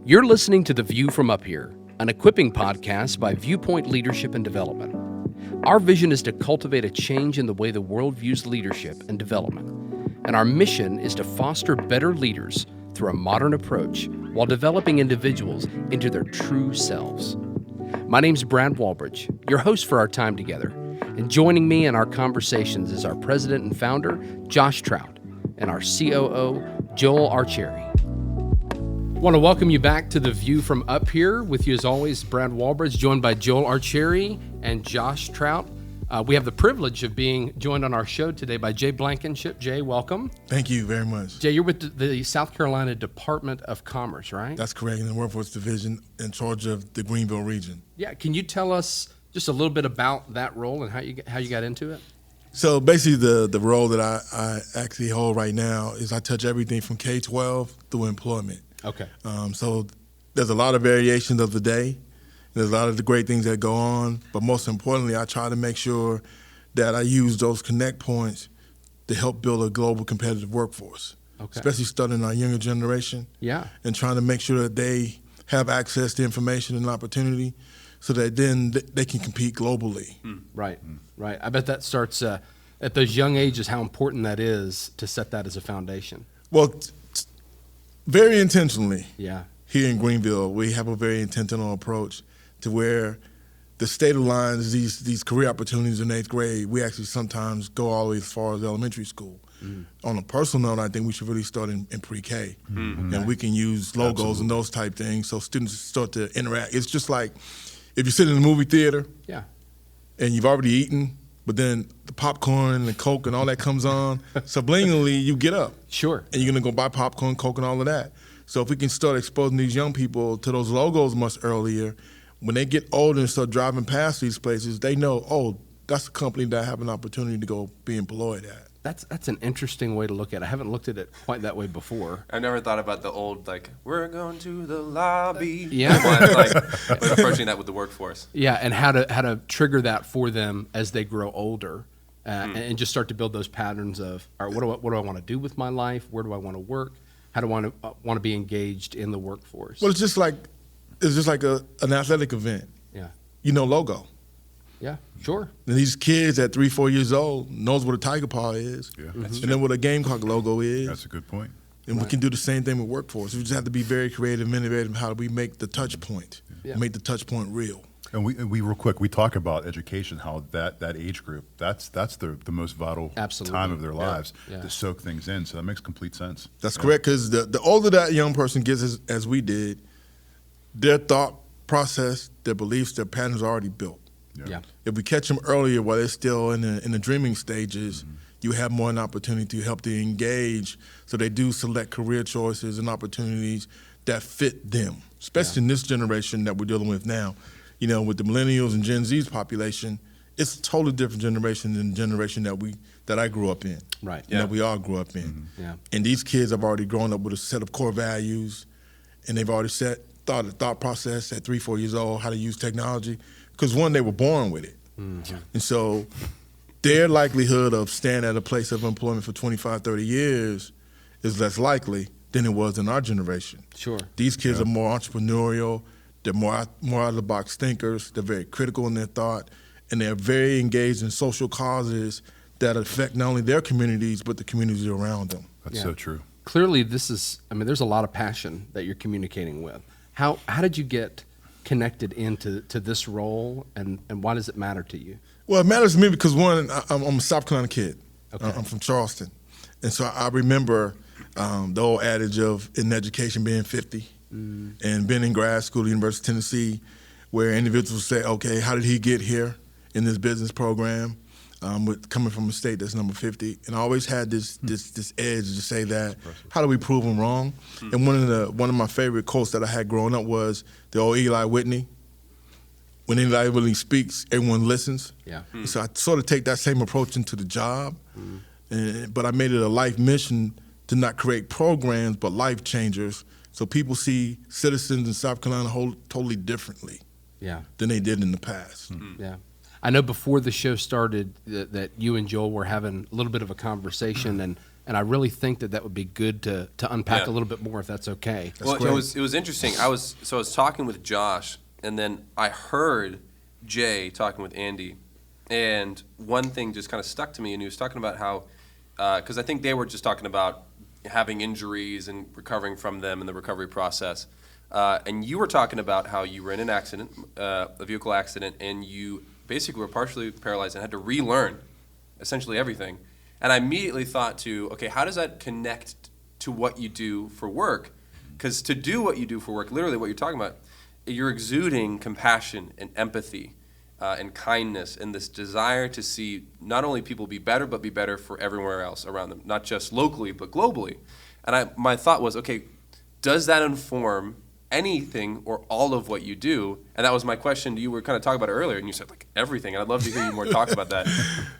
You're listening to The View from Up Here, an equipping podcast by Viewpoint Leadership and Development. Our vision is to cultivate a change in the way the world views leadership and development. And our mission is to foster better leaders through a modern approach while developing individuals into their true selves. My name's Brad Walbridge, your host for our time together. And joining me in our conversations is our president and founder, Josh Trout, and our COO, Joel Archeri. I want to welcome you back to The View from Up Here. With you as always, Brad Walbridge, joined by Joel Archeri and Josh Trout. We have the privilege of being joined on our show today by Jay Blankenship. Jay, welcome. Thank you very much. Jay, you're with the South Carolina Department of Commerce, right? That's correct, in the Workforce Division in charge of the Greenville region. Yeah, can you tell us just a little bit about that role and how you got into it? So basically the role that I actually hold right now is I touch everything from K-12 through employment. Okay. So there's a lot of variations of the day. There's a lot of the great things that go on, but most importantly, I try to make sure that I use those connect points to help build a global competitive workforce, especially studying our younger generation. Yeah. And trying to make sure that they have access to information and opportunity so that then they can compete globally. Right. I bet that starts at those young ages, how important that is to set that as a foundation. Well, very intentionally. Yeah. Here in Greenville, we have a very intentional approach to where the state aligns these career opportunities in 8th grade. We actually sometimes go all the way as far as elementary school. On a personal note, I think we should really start in pre-K. And we can use logos and those type things so students start to interact. It's just like if you sit in the movie theater and you've already eaten, but then the popcorn and the Coke and all that comes on, subliminally you get up. Sure. And you're going to go buy popcorn, Coke, and all of that. So if we can start exposing these young people to those logos much earlier, when they get older and start driving past these places, they know, oh, that's a company that I have an opportunity to go be employed at. That's an interesting way to look at it. I haven't looked at it quite that way before. I never thought about the old, we're going to the lobby. Yeah. But approaching that with the workforce. Yeah, and how to trigger that for them as they grow older and just start to build those patterns of, all right, what do I want to do with my life? Where do I want to work? How do I want to be engaged in the workforce? Well, it's just like an athletic event. Yeah. Logo. Yeah, sure. And these kids at 3-4 years old knows what a tiger paw is, and then what a Gamecock logo is. That's a good point. And we can do the same thing with workforce. We just have to be very creative and innovative. How do we make the touch point, make the touch point real? And we real quick, we talk about education, how that age group, that's the most vital time of their lives to soak things in. So that makes complete sense. That's correct, because the older that young person gets, as we did, their thought process, their beliefs, their patterns are already built. Yeah. If we catch them earlier while they're still in the dreaming stages, you have more an opportunity to help them engage so they do select career choices and opportunities that fit them, especially in this generation that we're dealing with now. With the millennials and Gen Z's population, it's a totally different generation than the generation that I grew up in. Right. And that we all grew up in. Yeah. And these kids have already grown up with a set of core values, and they've already thought process at 3-4 years old, how to use technology. Because one, they were born with it. And so their likelihood of staying at a place of employment for 25, 30 years is less likely than it was in our generation. Sure. These kids are more entrepreneurial. They're more out-of-the-box thinkers. They're very critical in their thought. And they're very engaged in social causes that affect not only their communities, but the communities around them. That's so true. Clearly, there's a lot of passion that you're communicating with. How did you get connected into this role, and why does it matter to you? Well, it matters to me because, one, I'm a South Carolina kid. Okay. I'm from Charleston. And so I remember the old adage of in education being 50 and being in grad school at the University of Tennessee where individuals say, okay, how did he get here in this business program coming from a state that's number 50? And I always had this edge to say that, how do we prove them wrong? And one of my favorite quotes that I had growing up was the old Eli Whitney. When Eli Whitney speaks, everyone listens. Yeah. So I sort of take that same approach into the job, but I made it a life mission to not create programs, but life changers, so people see citizens in South Carolina totally differently than they did in the past. Yeah. I know before the show started that you and Joel were having a little bit of a conversation, and And I really think that would be good to unpack a little bit more, if that's okay. Well, it was interesting. I was talking with Josh, and then I heard Jay talking with Andy, and one thing just kind of stuck to me, and he was talking about how, because I think they were just talking about having injuries and recovering from them in the recovery process, and you were talking about how you were in an accident, a vehicle accident, and you basically were partially paralyzed and had to relearn essentially everything. And I immediately thought okay, how does that connect to what you do for work? Because to do what you do for work, literally what you're talking about, you're exuding compassion and empathy and kindness and this desire to see not only people be better, but be better for everywhere else around them, not just locally, but globally. And my thought was, okay, does that inform anything or all of what you do? And that was my question. You were kind of talking about it earlier, and you said, like, everything. And I'd love to hear you more talk about that.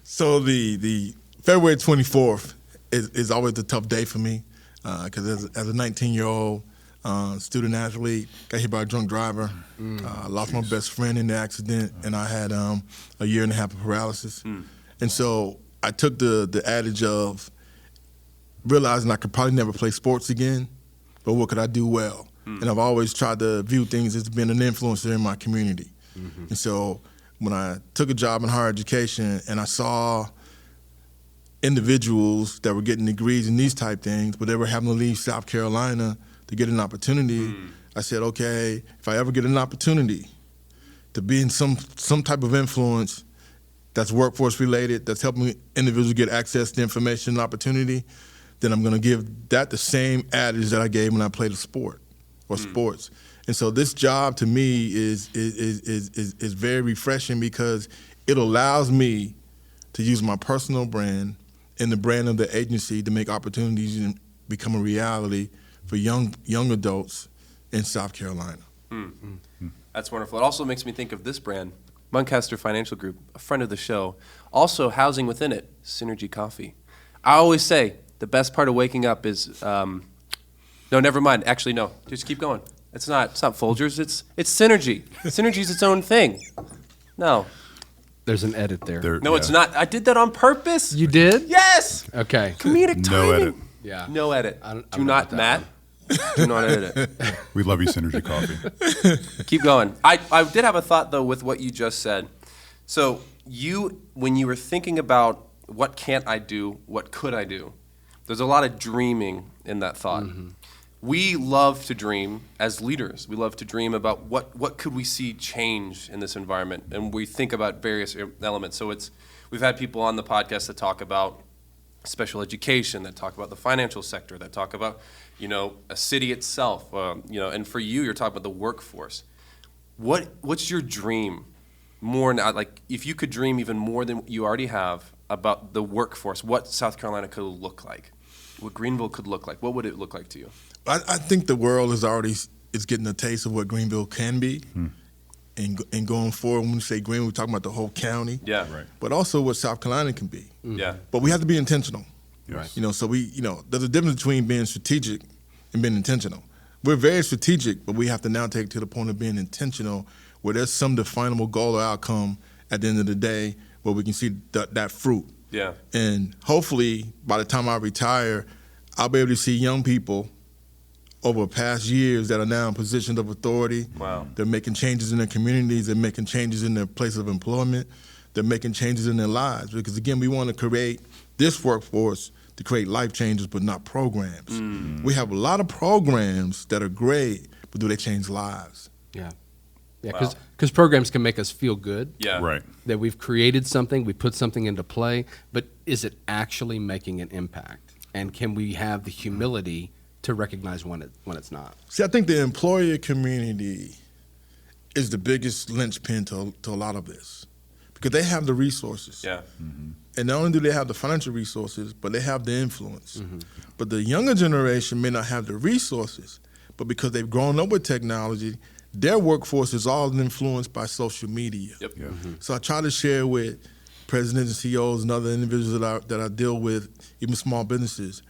So the February 24th is always a tough day for me because as a 19-year-old student athlete, got hit by a drunk driver, lost my best friend in the accident, and I had a year and a half of paralysis. And so I took the adage of realizing I could probably never play sports again, but what could I do well? And I've always tried to view things as being an influencer in my community. And so when I took a job in higher education and I saw individuals that were getting degrees in these type things, but they were having to leave South Carolina to get an opportunity, I said, okay, if I ever get an opportunity to be in some type of influence that's workforce related, that's helping individuals get access to information and opportunity, then I'm going to give that the same adage that I gave when I played a sport or sports. And so this job to me is very refreshing because it allows me to use my personal brand and the brand of the agency to make opportunities become a reality for young adults in South Carolina. That's wonderful. It also makes me think of this brand, Muncaster Financial Group, a friend of the show. Also housing within it, Synergy Coffee. I always say the best part of waking up is, no, never mind. Actually, no, just keep going. It's not Folgers, it's Synergy. Synergy's its own thing. No. There's an edit there. No, it's not. I did that on purpose. You did? Yes. Okay. Comedic timing. No edit. Yeah. No edit. Do not, Matt. Do not edit it. We love you, Synergy Coffee. Keep going. I did have a thought, though, with what you just said. So when you were thinking about what can't I do, what could I do, there's a lot of dreaming in that thought. We love to dream as leaders. We love to dream about what could we see change in this environment, and we think about various elements. So we've had people on the podcast that talk about special education, that talk about the financial sector, that talk about a city itself, and for you're talking about the workforce. What's your dream more now? Like, if you could dream even more than you already have about the workforce, what South Carolina could look like, what Greenville could look like, what would it look like to you? I think the world is getting a taste of what Greenville can be, and going forward. When we say Greenville, we're talking about the whole county, Right. but also what South Carolina can be. Yeah. But we have to be intentional. Yes. So there's a difference between being strategic and being intentional. We're very strategic, but we have to now take it to the point of being intentional, where there's some definable goal or outcome at the end of the day where we can see that fruit. Yeah. And hopefully, by the time I retire, I'll be able to see young people over past years that are now in positions of authority. Wow. They're making changes in their communities. They're making changes in their place of employment. They're making changes in their lives. Because, again, we want to create this workforce to create life changes, but not programs. We have a lot of programs that are great, but do they change lives? Yeah, because programs can make us feel good. Yeah. Right. That we've created something, we put something into play, but is it actually making an impact? And can we have the humility to recognize when it's not? See, I think the employer community is the biggest linchpin to a lot of this, because they have the resources. Yeah. And not only do they have the financial resources, but they have the influence. But the younger generation may not have the resources, but because they've grown up with technology, their workforce is all influenced by social media. Yep. Yeah. So I try to share with presidents and CEOs and other individuals that I deal with, even small businesses,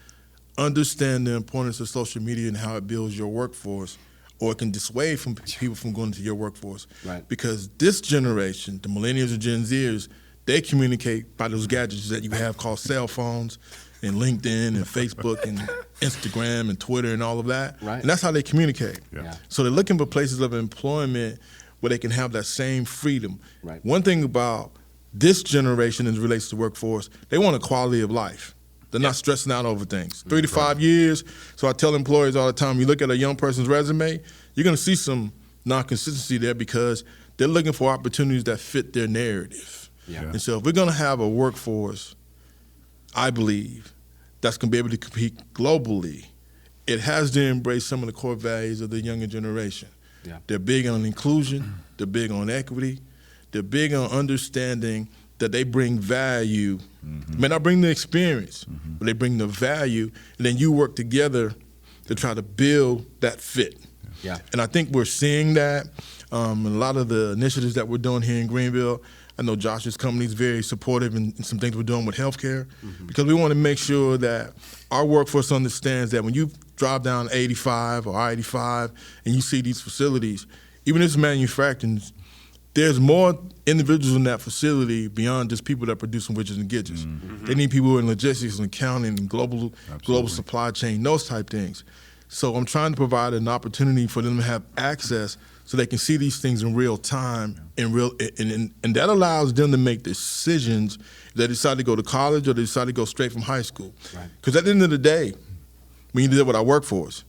understand the importance of social media and how it builds your workforce, or it can dissuade from people from going to your workforce. Right. Because this generation, the millennials and Gen Zers, they communicate by those gadgets that you have called cell phones and LinkedIn and Facebook and Instagram and Twitter and all of that. Right. And that's how they communicate. Yeah. So they're looking for places of employment where they can have that same freedom. Right. One thing about this generation as it relates to workforce, they want a quality of life. They're not stressing out over things. 3 to 5 years. So I tell employees all the time, you look at a young person's resume, you're going to see some non-consistency there because they're looking for opportunities that fit their narrative. Yeah. And so if we're going to have a workforce, I believe, that's going to be able to compete globally, it has to embrace some of the core values of the younger generation. Yeah. They're big on inclusion. They're big on equity. They're big on understanding that they bring value. May not bring the experience, but they bring the value, and then you work together to try to build that fit. Yeah. And I think we're seeing that. A lot of the initiatives that we're doing here in Greenville, I know Josh's company is very supportive in some things we're doing with healthcare, because we want to make sure that our workforce understands that when you drive down 85 or I-85 and you see these facilities, even if it's manufacturing, there's more individuals in that facility beyond just people that are producing widgets and gadgets. They need people in logistics and accounting and global supply chain, those type things. So I'm trying to provide an opportunity for them to have access so they can see these things in real time, and that allows them to make decisions if they decide to go to college or they decide to go straight from high school. Because at the end of the day, when you deal with our workforce,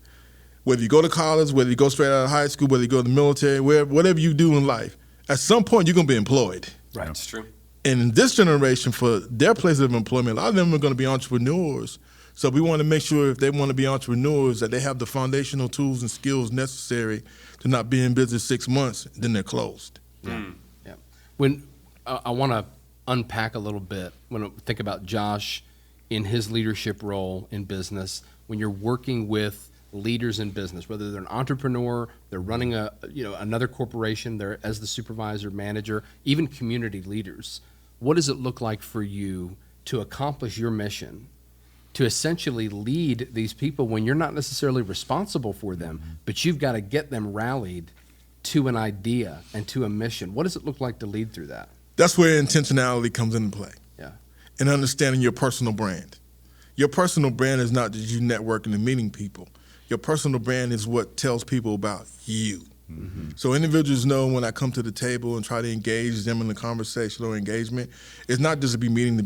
whether you go to college, whether you go straight out of high school, whether you go to the military, whatever you do in life, at some point you're going to be employed. Right, it's true. And in this generation, for their place of employment, a lot of them are going to be entrepreneurs. So we want to make sure if they want to be entrepreneurs that they have the foundational tools and skills necessary to not be in business 6 months, then they're closed. Yeah. When I want to unpack a little bit, when I think about Josh in his leadership role in business, when you're working with leaders in business, whether they're an entrepreneur, they're running another corporation, they're as the supervisor, manager, even community leaders, what does it look like for you to accomplish your mission, to essentially lead these people when you're not necessarily responsible for them, but you've got to get them rallied to an idea and to a mission? What does it look like to lead through that? That's where intentionality comes into play. Yeah. And understanding your personal brand. Your personal brand is not just you networking and meeting people. Your personal brand is what tells people about you. So individuals know when I come to the table and try to engage them in the conversation or engagement, it's not just to be meeting,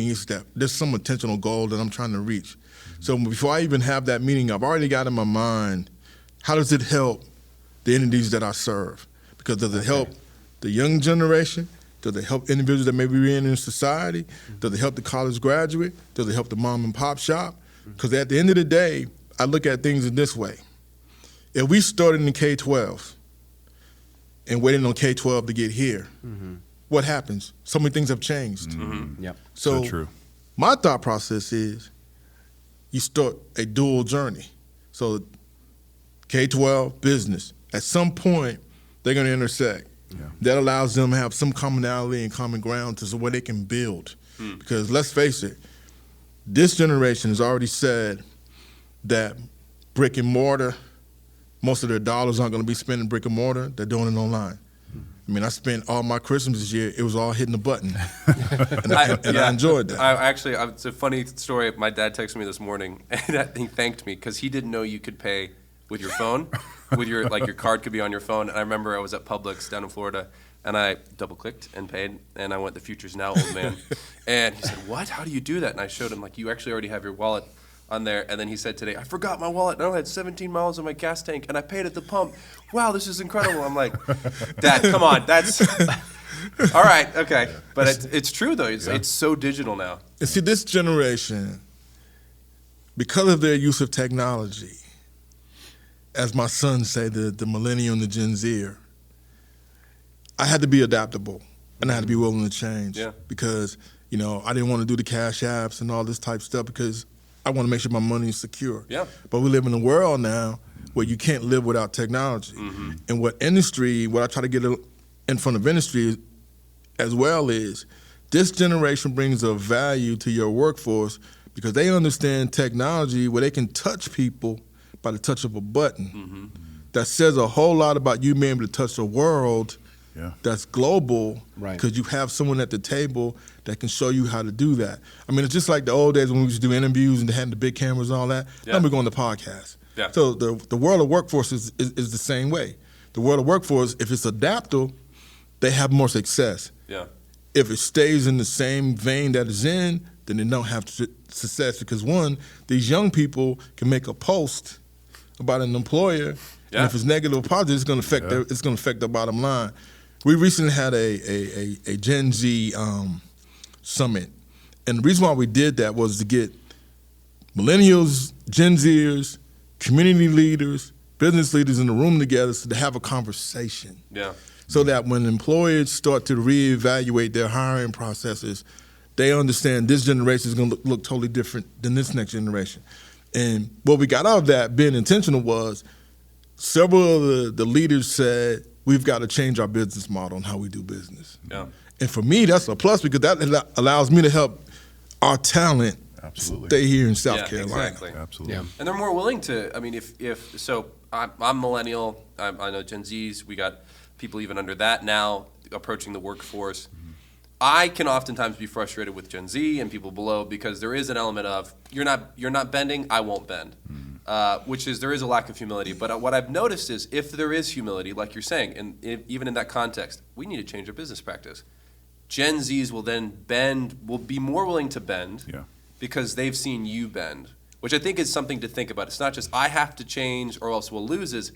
it's that there's some intentional goal that I'm trying to reach. So before I even have that meeting, I've already got in my mind, how does it help the entities that I serve? Because does it help the young generation? Does it help individuals that may be in society? Does it help the college graduate? Does it help the mom and pop shop? Because at the end of the day, I look at things in this way. If we started in K-12 and waiting on K-12 to get here, what happens? So many things have changed. Yep. So true. My thought process is you start a dual journey. So K-12, business. At some point, they're going to intersect. That allows them to have some commonality and common ground to where they can build. Because let's face it, this generation has already said that brick and mortar, most of their dollars aren't going to be spent in brick and mortar. They're doing it online. I mean, I spent all my Christmas this year, it was all hitting the button. and I enjoyed that. It's a funny story. My dad texted me this morning, and he thanked me because he didn't know you could pay with your phone, with your card could be on your phone. And I remember I was at Publix down in Florida, and I double-clicked and paid, and I went, "The future's now, old man." And he said, "What? How do you do that?" And I showed him, you actually already have your wallet on there. And then he said today, "I forgot my wallet, and I only had 17 miles on my gas tank, and I paid at the pump. Wow, this is incredible." I'm like, "Dad, come on, that's all right, okay." But it's true though. It's so digital now. And see, this generation, because of their use of technology, as my sons say, the millennial and the Gen Zer, I had to be adaptable and I had to be willing to change. Because I didn't want to do the cash apps and all this type of stuff because I want to make sure my money is secure. But we live in a world now where you can't live without technology. And what I try to get in front of industry as well is this generation brings a value to your workforce because they understand technology where they can touch people by the touch of a button. That says a whole lot about you being able to touch the world that's global, right? Because you have someone at the table that can show you how to do that. I mean, it's just like the old days when we used to do interviews and they had the big cameras and all that. Now we're going to podcasts. Yeah. So the world of workforce is the same way. The world of workforce, if it's adaptable, they have more success. Yeah. If it stays in the same vein that it's in, then they don't have success because one, these young people can make a post about an employer, and if it's negative or positive, it's going to affect their bottom line. We recently had a Gen Z summit, and the reason why we did that was to get millennials, Gen Zers, community leaders, business leaders in the room together so to have a conversation. Yeah. So that when employers start to reevaluate their hiring processes, they understand this generation is going to look totally different than this next generation. And what we got out of that, being intentional, was several of the leaders said, we've got to change our business model and how we do business. Yeah. And for me, that's a plus because that allows me to help our talent stay here in South Carolina. Exactly. Absolutely. Yeah. And they're more willing to, I mean, if so I'm millennial, I know Gen Zs, we got people even under that now approaching the workforce. I can oftentimes be frustrated with Gen Z and people below because there is an element of you're not bending, I won't bend, which is there is a lack of humility. But what I've noticed is if there is humility, like you're saying, and even in that context, we need to change our business practice. Gen Zs will then will be more willing to bend because they've seen you bend, which I think is something to think about. It's not just I have to change or else we'll lose. Is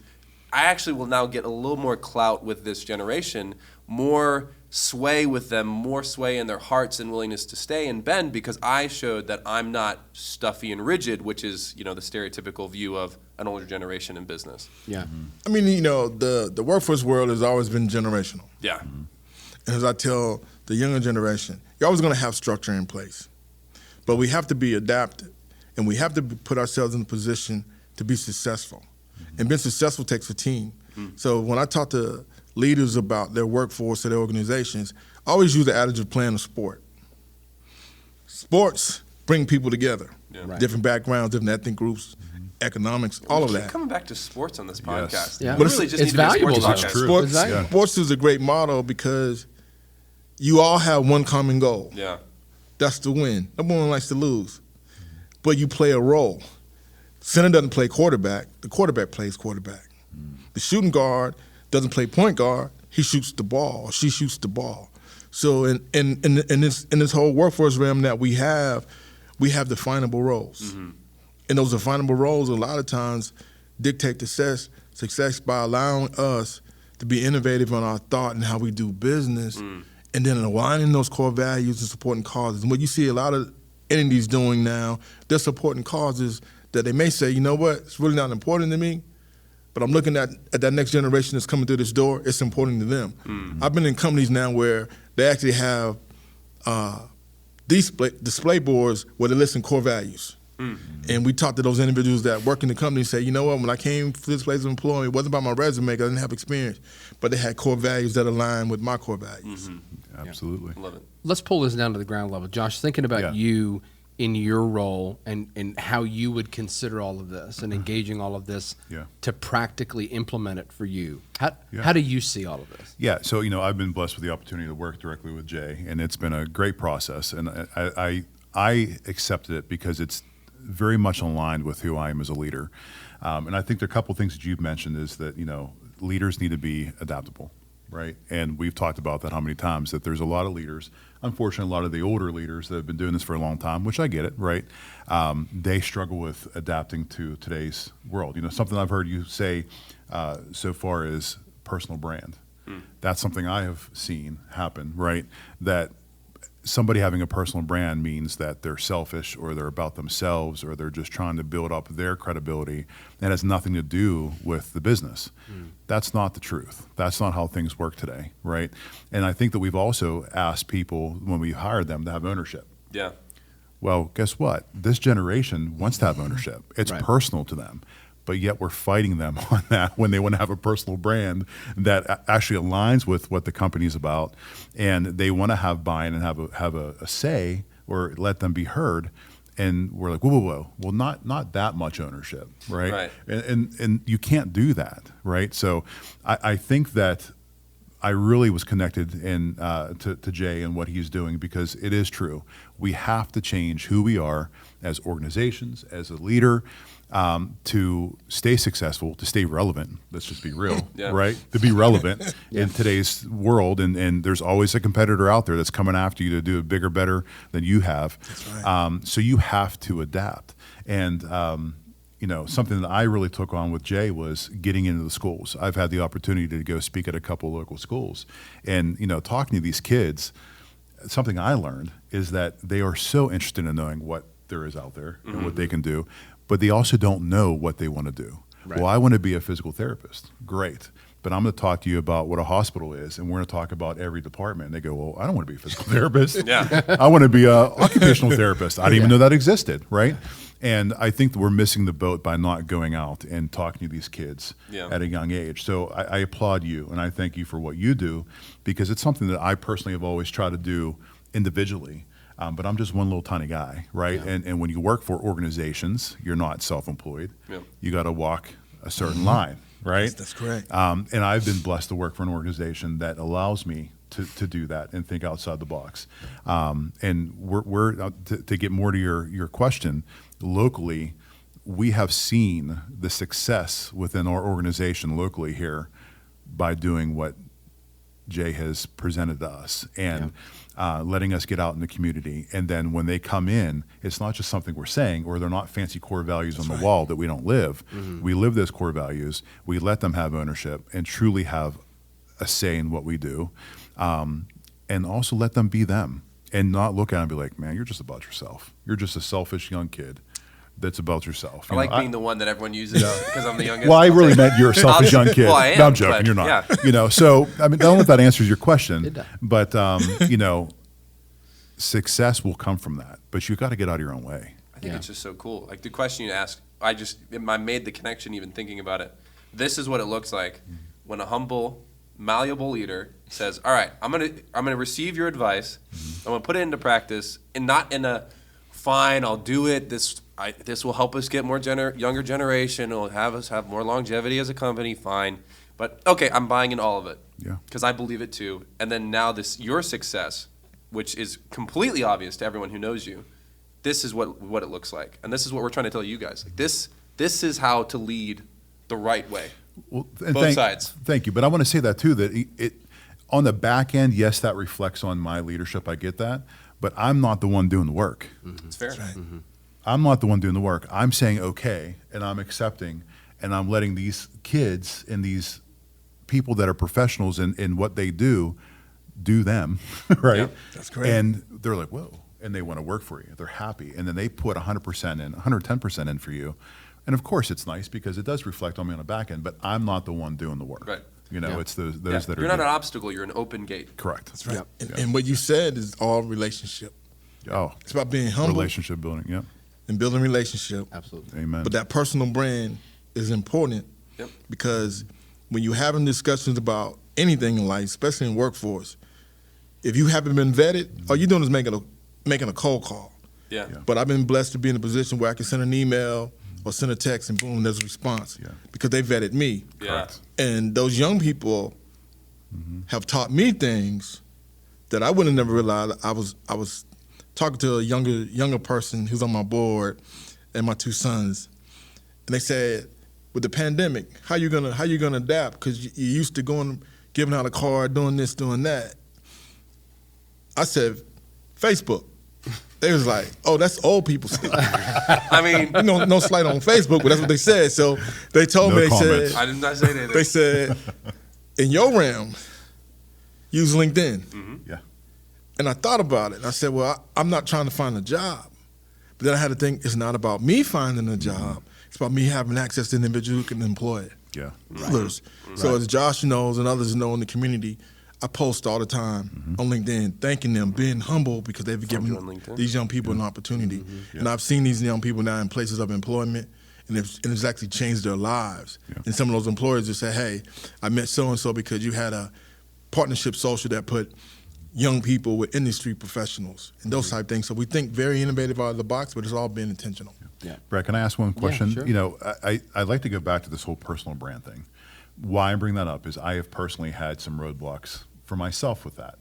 I actually will now get a little more clout with this generation, more sway with them, more sway in their hearts and willingness to stay and bend because I showed that I'm not stuffy and rigid, which is, the stereotypical view of an older generation in business. Yeah. I mean, the workforce world has always been generational. Yeah. And as I tell the younger generation, you're always going to have structure in place. But we have to be adapted, and we have to put ourselves in a position to be successful. And being successful takes a team. So when I talk to leaders about their workforce or their organizations, I always use the adage of playing a sport. Sports bring people together, different backgrounds, different ethnic groups, economics, all of We that. keep coming back to sports on this podcast. Yeah. We But really just it's need to be a valuable, sports though. podcast. True. Sports is a great model because you all have one common goal. Yeah. That's to win. No one likes to lose. But you play a role. Center doesn't play quarterback. The quarterback plays quarterback. The shooting guard doesn't play point guard. He shoots the ball. Or she shoots the ball. So in this whole workforce realm that we have definable roles. And those definable roles a lot of times dictate success by allowing us to be innovative on our thought and how we do business, and then aligning those core values and supporting causes. And what you see a lot of entities doing now, they're supporting causes that they may say, you know what, it's really not important to me, but I'm looking at that next generation that's coming through this door, it's important to them. I've been in companies now where they actually have display boards where they list core values. And we talked to those individuals that work in the company and say, you know what, when I came to this place of employment, it wasn't about my resume because I didn't have experience, but they had core values that align with my core values. Absolutely. Love it. Let's pull this down to the ground level. Josh, thinking about you in your role and how you would consider all of this and engaging all of this to practically implement it for you. How do you see all of this? Yeah, so I've been blessed with the opportunity to work directly with Jay, and it's been a great process. And I accepted it because it's very much aligned with who I am as a leader. And I think there are a couple things that you've mentioned is that, leaders need to be adaptable, right? And we've talked about that how many times, that there's a lot of leaders, unfortunately, a lot of the older leaders that have been doing this for a long time, which I get it, right? They struggle with adapting to today's world. Something I've heard you say so far is personal brand. That's something I have seen happen, right? That somebody having a personal brand means that they're selfish or they're about themselves or they're just trying to build up their credibility and has nothing to do with the business. That's not the truth. That's not how things work today, right? And I think that we've also asked people when we hired them to have ownership. Yeah. Well, guess what? This generation wants to have ownership. It's personal to them. But yet we're fighting them on that when they want to have a personal brand that actually aligns with what the company's about, and they want to have buy-in and have a say or let them be heard. And we're like, whoa. Well, not that much ownership, right? And you can't do that, right? So I think that I really was connected to Jay and what he's doing, because it is true. We have to change who we are as organizations, as a leader, to stay successful, to stay relevant. Let's just be real, Yeah. right? To be relevant in today's world, and there's always a competitor out there that's coming after you to do it bigger, better than you have. That's right. So you have to adapt. And something that I really took on with Jay was getting into the schools. I've had the opportunity to go speak at a couple of local schools, and talking to these kids. Something I learned is that they are so interested in knowing what there is out there and what they can do, but they also don't know what they want to do. Right. Well, I want to be a physical therapist. Great. But I'm going to talk to you about what a hospital is, and we're going to talk about every department. And they go, well, I don't want to be a physical therapist. Yeah. I want to be an occupational therapist. I didn't even know that existed, right? And I think that we're missing the boat by not going out and talking to these kids at a young age. So I applaud you, and I thank you for what you do, because it's something that I personally have always tried to do individually. But I'm just one little tiny guy, right? Yeah. And when you work for organizations, you're not self-employed. Yeah. You got to walk a certain line, right? That's correct. And I've been blessed to work for an organization that allows me to do that and think outside the box. And we're to get more to your question, locally, we have seen the success within our organization locally here by doing what Jay has presented to us, and letting us get out in the community. And then when they come in, it's not just something we're saying, or they're not fancy core values on the wall that we don't live. We live those core values. We let them have ownership and truly have a say in what we do, and also let them be them, and not look at them and be like, man, you're just about yourself. You're just a selfish young kid that's about yourself. I like being the one that everyone uses because I'm the youngest. Well, I I'll really take meant you're a selfish young kid. Well, I am, No, I'm joking. but, You're not. yeah. So I mean, I don't know if that answers your question, It does. but success will come from that. But you've got to get out of your own way. I think it's just so cool. Like the question you asked, I made the connection even thinking about it. This is what it looks like when a humble, malleable leader says, "All right, I'm gonna receive your advice. I'm gonna put it into practice, and not in a fine. I'll do it. This will help us get more younger generation. It'll have us have more longevity as a company. Fine, but okay, I'm buying in all of it. Yeah. Because I believe it too. And then now your success, which is completely obvious to everyone who knows you, this is what it looks like, and this is what we're trying to tell you guys. Like this is how to lead the right way. Well, and Both sides. Thank you. But I want to say that too, that it on the back end, yes, that reflects on my leadership. I get that, but I'm not the one doing the work. It's fair. That's right. I'm not the one doing the work. I'm saying okay, and I'm accepting, and I'm letting these kids and these people that are professionals in what they do them, right? Yeah, that's correct. And they're like, whoa, and they want to work for you. They're happy, and then they put 100% in, 110% in for you. And of course, it's nice because it does reflect on me on the back end, but I'm not the one doing the work. Right. It's those Yeah. that are You're not an doing- obstacle. You're an open gate. Correct. That's right. Yep. And what you said is all relationship. Oh, It's about being humble relationship building. Yep. and building relationship. Absolutely. Amen. But that personal brand is important Yep. because when you're having discussions about anything in life, especially in workforce, if you haven't been vetted, all you're doing is making a cold call. Yeah. Yeah. But I've been blessed to be in a position where I can send an email or send a text and boom, there's a response Yeah. because they vetted me. Yeah. Correct. And those young people have taught me things that I would have never realized. I was talking to a younger person who's on my board and my two sons, and they said, with the pandemic, how you gonna adapt? Because you're used to giving out a card, doing this, doing that. I said, Facebook. They was like, oh, that's old people stuff. I mean, no slight on Facebook, but that's what they said. So they told No me, they comments. said, I did not say anything. they said, in your realm, use LinkedIn. Yeah. And I thought about it. And I said, well, I'm not trying to find a job. But then I had to think, it's not about me finding a job. It's about me having access to individuals who can employ Yeah. others. So as Josh knows and others know in the community, I post all the time on LinkedIn, thanking them, being humble because they've you on given LinkedIn? these young people an opportunity. And I've seen these young people now in places of employment, and it's actually changed their lives. Yeah. And some of those employers just say, hey, I met so-and-so because you had a partnership social that put young people with industry professionals and those type things. So we think very innovative out of the box, but it's all been intentional. Yeah. Brad, can I ask one question? sure. I'd like to go back to this whole personal brand thing, Why I bring that up is I have personally had some roadblocks for myself with that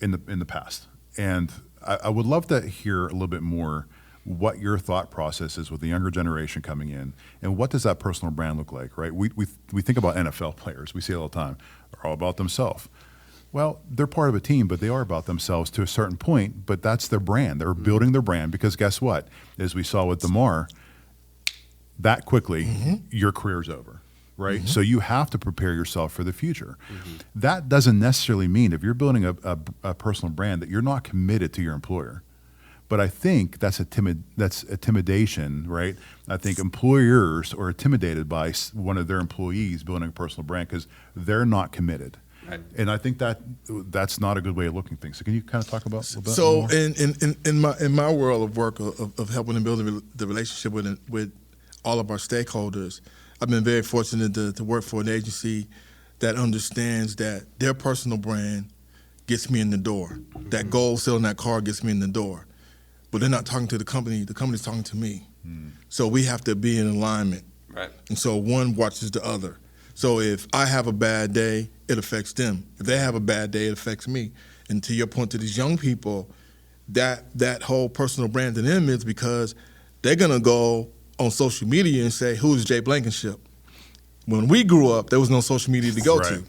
in the past. And I would love to hear a little bit more what your thought process is with the younger generation coming in, and what does that personal brand look like, right? We think about NFL players. We see it all the time. They're all about themselves. Well, they're part of a team, but they are about themselves to a certain point, but that's their brand. They're building their brand because guess what? As we saw with DeMar, that quickly, your career's over, right? So you have to prepare yourself for the future. That doesn't necessarily mean if you're building a personal brand that you're not committed to your employer. But I think that's intimidation, right? I think employers are intimidated by one of their employees building a personal brand because they're not committed. Right. And I think that's not a good way of looking at things. So can you kind of talk about that? So in my world of work of helping to build the relationship with all of our stakeholders, I've been very fortunate to work for an agency that understands that their personal brand gets me in the door. That goal selling that car gets me in the door. But they're not talking to the company's talking to me. So we have to be in alignment. Right. And so one watches the other. So if I have a bad day, it affects them. If they have a bad day, it affects me. And to your point, to these young people, that whole personal brand to them is because they're gonna go on social media and say, who is Jay Blankenship? When we grew up, there was no social media to go to.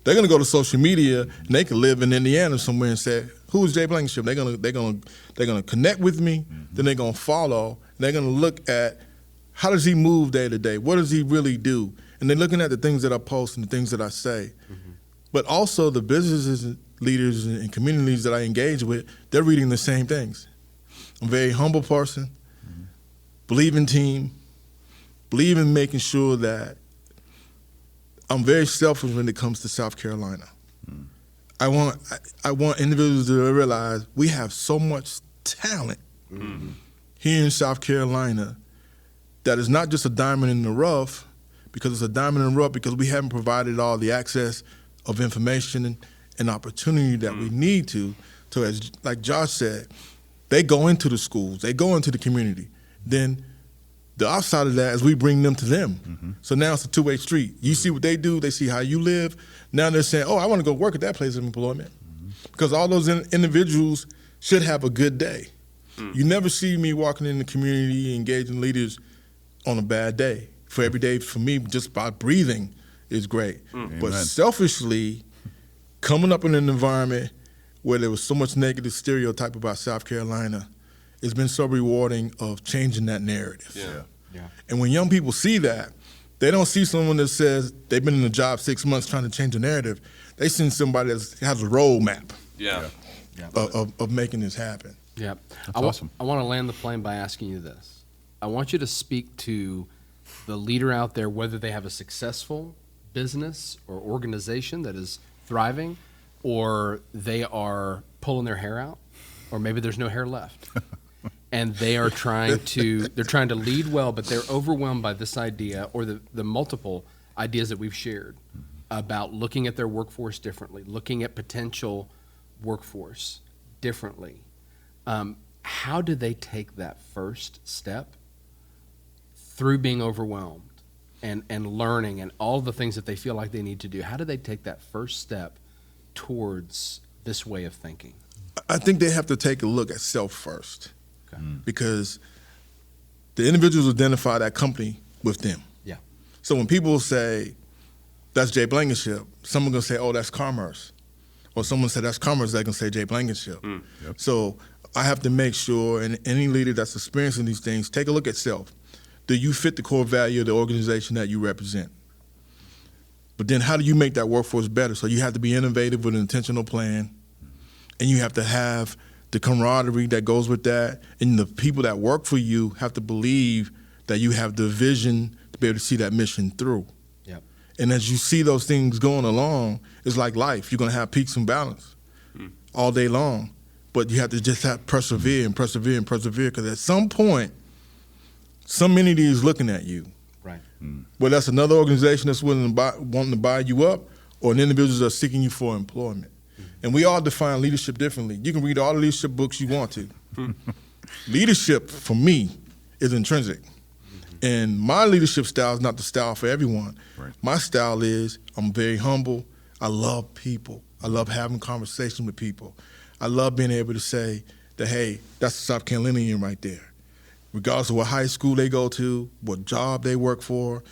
They're gonna go to social media and they can live in Indiana somewhere and say, who is Jay Blankenship? They're gonna connect with me, then they're gonna follow, they're gonna look at how does he move day to day? What does he really do? And they're looking at the things that I post and the things that I say. But also the businesses and leaders and communities that I engage with, they're reading the same things. I'm a very humble person, believe in team, believe in making sure that I'm very selfish when it comes to South Carolina. I want individuals to realize we have so much talent here in South Carolina that is not just a diamond in the rough, because it's a diamond in the rough because we haven't provided all the access of information and opportunity that we need to. So as like Josh said, they go into the schools, they go into the community. Then the outside of that is we bring them to them. So now it's a two-way street. You see what they do, they see how you live. Now they're saying, oh, I want to go work at that place of employment. Because all those individuals should have a good day. You never see me walking in the community engaging leaders on a bad day. For every day, for me, just by breathing is great. But selfishly, coming up in an environment where there was so much negative stereotype about South Carolina, it's been so rewarding of changing that narrative. And when young people see that, they don't see someone that says they've been in the job 6 months trying to change the narrative. They see somebody that has a roadmap of making this happen. That's awesome. I want to land the plane by asking you this. I want you to speak to the leader out there, whether they have a successful business or organization that is thriving, or they are pulling their hair out, or maybe there's no hair left. And they're trying to lead well, but they're overwhelmed by this idea or the multiple ideas that we've shared about looking at their workforce differently, looking at potential workforce differently. How do they take that first step through being overwhelmed and learning and all the things that they feel like they need to do? How do they take that first step towards this way of thinking? I think they have to take a look at self first. Because the individuals identify that company with them. So when people say, that's Jay Blankenship, someone's going to say, oh, that's Commerce. Or someone said, that's Commerce, they're going to say Jay Blankenship. So I have to make sure, and any leader that's experiencing these things, take a look at self. Do you fit the core value of the organization that you represent? But then how do you make that workforce better? So you have to be innovative with an intentional plan, and you have to have the camaraderie that goes with that, and the people that work for you have to believe that you have the vision to be able to see that mission through. And as you see those things going along, it's like life. You're going to have peaks and valleys all day long, but you have to just persevere and persevere and persevere, because at some point, some entity is looking at you. Whether that's another organization that's wanting to buy you up, or an individual that's seeking you for employment. And we all define leadership differently. You can read all the leadership books you want to. Leadership, for me, is intrinsic. And my leadership style is not the style for everyone. Right. My style is I'm very humble. I love people. I love having conversation with people. I love being able to say that, hey, that's a South Carolinian right there. Regardless of what high school they go to, what job they work for,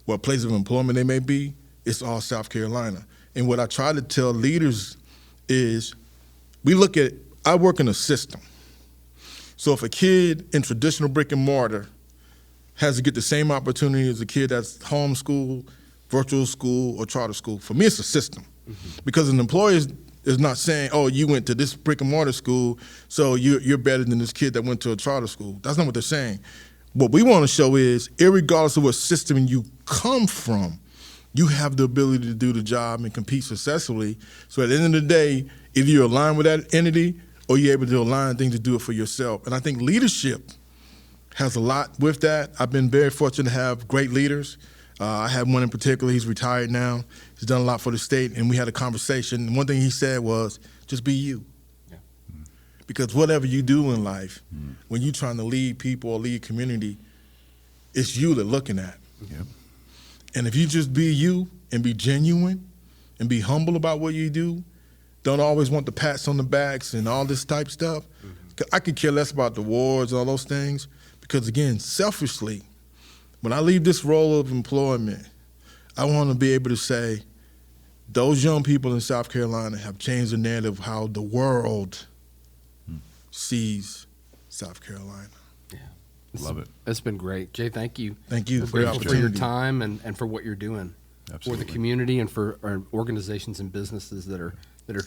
what place of employment they may be, it's all South Carolina. And what I try to tell leaders is I work in a system. So if a kid in traditional brick and mortar has to get the same opportunity as a kid that's homeschooled, virtual school, or charter school, for me it's a system. Because an employer is not saying, oh, you went to this brick and mortar school, so you're better than this kid that went to a charter school. That's not what they're saying. What we want to show is, irregardless of what system you come from, you have the ability to do the job and compete successfully. So at the end of the day, either you align with that entity or you're able to align things to do it for yourself. And I think leadership has a lot with that. I've been very fortunate to have great leaders. I have one in particular. He's retired now. He's done a lot for the state, and we had a conversation. And one thing he said was, just be you. Yeah. Because whatever you do in life, when you're trying to lead people or lead community, it's you they're looking at. Yep. And if you just be you and be genuine and be humble about what you do, don't always want the pats on the backs and all this type stuff. I could care less about the awards, all those things, because again, selfishly, when I leave this role of employment, I want to be able to say, those young people in South Carolina have changed the narrative of how the world sees South Carolina. Love it. It's been great. Jay, thank you. Thank you We're for the grateful for your opportunity. time and for what you're doing for Absolutely. the community and for our organizations and businesses that are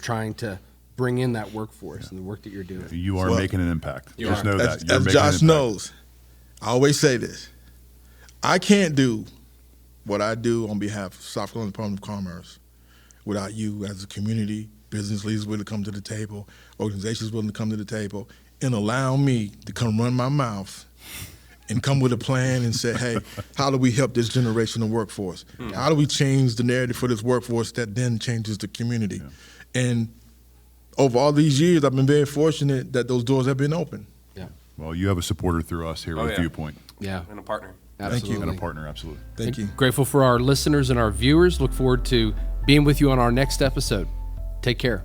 trying to bring in that workforce and the work that you're doing. You are Well, making an impact. you Just are. know that. You're As making Josh an impact. knows, I always say this. I can't do what I do on behalf of South Carolina Department of Commerce without you as a community, business leaders willing to come to the table, organizations willing to come to the table, and allow me to come run my mouth and come with a plan and say, hey, how do we help this generation of workforce? How do we change the narrative for this workforce that then changes the community? And over all these years, I've been very fortunate that those doors have been open. Yeah. Well, you have a supporter through us here Oh, with yeah. Viewpoint Yeah. And a partner. Absolutely. and a partner, absolutely. Thank you. Grateful for our listeners and our viewers. Look forward to being with you on our next episode. Take care.